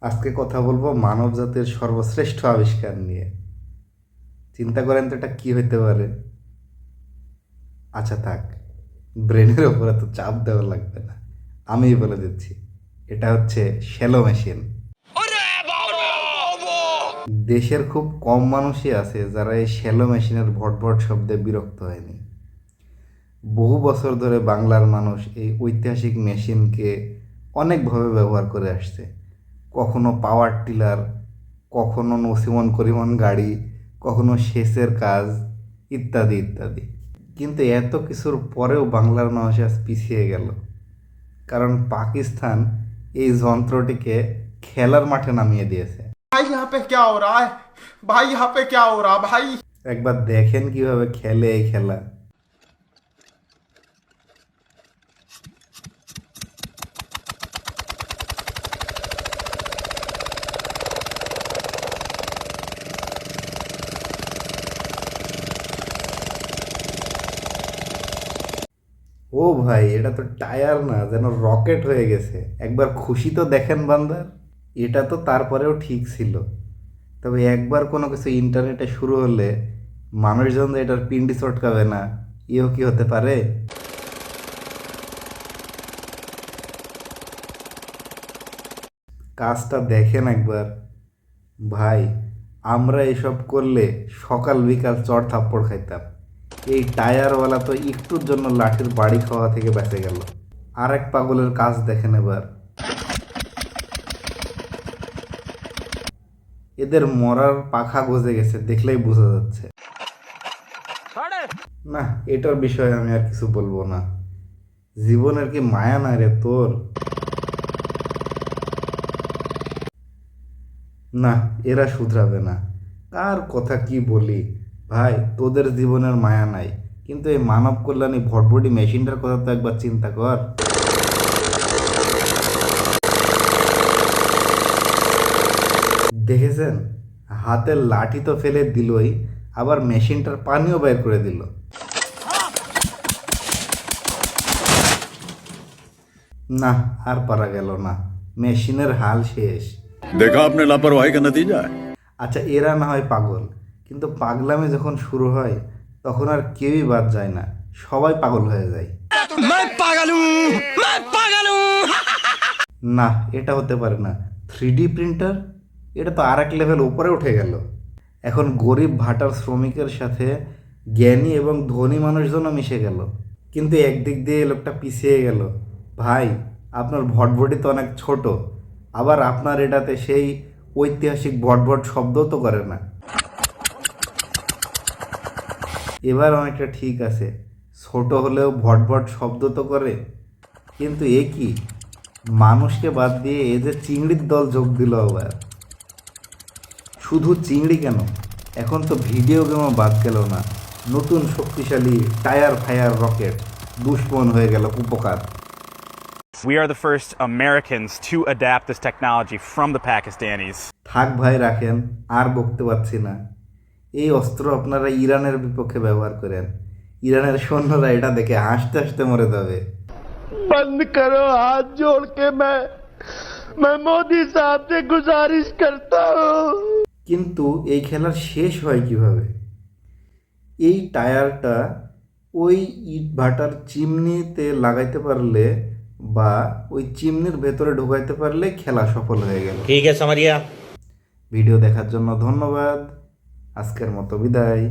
আজকে কথা বলবো মানব জাতির সর্বশ্রেষ্ঠ আবিষ্কার নিয়ে। চিন্তা করেন তো এটা কি হইতে পারে। আচ্ছা থাক, ব্রেনের ওপরে তো চাপ দেওয়া লাগবে না, আমিই বলে দিচ্ছি। এটা হচ্ছে শ্যালো মেশিন। দেশের খুব কম মানুষই আছে যারা এই শ্যালো মেশিনের ভটভট শব্দে বিরক্ত হয়নি। বহু বছর ধরে বাংলার মানুষ এই ঐতিহাসিক মেশিনকে অনেকভাবে ব্যবহার করে আসছে। কখনো পাওয়ার টিলার, কখনো নসিমন করিমন গাড়ি, কখনো সেচের কাজ, ইত্যাদি ইত্যাদি। কিন্তু এত কিছুর পরেও বাংলার মানুষ আজ পিছিয়ে গেল, কারণ পাকিস্তান এই যন্ত্রটিকে খেলার মাঠে নামিয়ে দিয়েছে। भाई यहाँ पे क्या हो रहा है? भाई यहाँ पे क्या हो रहा है भाई? একবার দেখেন কিভাবে খেলে এই খেলা। ও ভাই, এটা তো টায়ার না, যেন রকেট হয়ে গেছে। একবার খুশি তো দেখেন বান্দার। এটা তো তারপরেও ঠিক ছিল, তবে একবার কোনো কিছু ইন্টারনেটে শুরু হলে মানুষজন যে এটার পিন্ডি চটকাবে না, এও কি হতে পারে? কাজটা দেখেন একবার। ভাই, আমরা এসব করলে সকাল বিকাল চড় থাপ্পড় খাইতাম। এই টায়ারওয়ালা তো একটুর জন্য লাঠির বাড়ি খাওয়া থেকে বেঁচে গেল। আর এক পাগলের কাজ দেখেন এবার। এদের মরার পাখা গজে গেছে, দেখলেই বোঝা যাচ্ছে। না, এটার বিষয়ে আমি আর কিছু বলবো না। জীবনের কি মায়া নাই রে তোর? না, এরা শুধরাবে না। কার কথা কি বলি ভাই, তোদের জীবনের মায়া নাই, কিন্তু এই মানব কল্যাণী ভটভটি মেশিনটার কথা তো একবার চিন্তা কর। দেখেছেন, হাতের লাঠি তো ফেলে দিলই, আবার মেশিনটার পানিও বের করে দিল। না, আর পারা গেল না, মেশিনের হাল শেষ। देखा आपने लापरवाही का नतीजा है। আচ্ছা, এরা না হয় পাগল, কিন্তু পাগলামি যখন শুরু হয় তখন আর কেউই বাদ যায় না, সবাই পাগল হয়ে যায়। না, এটা হতে পারে না। 3D প্রিন্টার, এটা তো আর এক লেভেল উপরে উঠে গেল। এখন গরিব ভাটার শ্রমিকের সাথে জ্ঞানী এবং ধনী মানুষজনও মিশে গেল। কিন্তু একদিক দিয়ে এই লোকটা পিছিয়ে গেল। ভাই, আপনার ভটভটি তো অনেক ছোট, আবার আপনার এটাতে সেই ঐতিহাসিক ভটভট শব্দও তো করে না। এবার অনেকটা ঠিক আছে, ছোট হলেও ভটভট শব্দ তো করে। কিন্তু এ কি, মানুষকে বাদ দিয়ে এ যে চিংড়ির দল যোগ দিল আবার। শুধু চিংড়ি কেন, এখন তো ভিডিও গেমও বাদ গেল না। নতুন শক্তিশালী টায়ার ফায়ার রকেট দুশ্মন হয়ে গেল উপকার। We are the first Americans to adapt this technology from the Pakistanis. থাক ভাই, রাখেন, আর বকতে পারছি না। এই অস্ত্র আপনারা ইরানের বিপক্ষে ব্যবহার করেন, ইরানের সৈন্যরা এটা দেখে হাসতে হাসতে মরে যাবে। बंद करो, हाथ जोड़ के मैं मोदी साहब से गुजारिश करता हूँ। কিন্তু এই খেলার শেষ হয় কিভাবে? এই টায়ারটা ওই ইট ভাটার চিমনিতে লাগাইতে পারলে বা ওই চিমনির ভেতরে ঢুকাইতে পারলে খেলা সফল হয়ে গেল। ठीक है समझ गया। ভিডিও দেখার জন্য ধন্যবাদ। আজকের মতো বিদায়।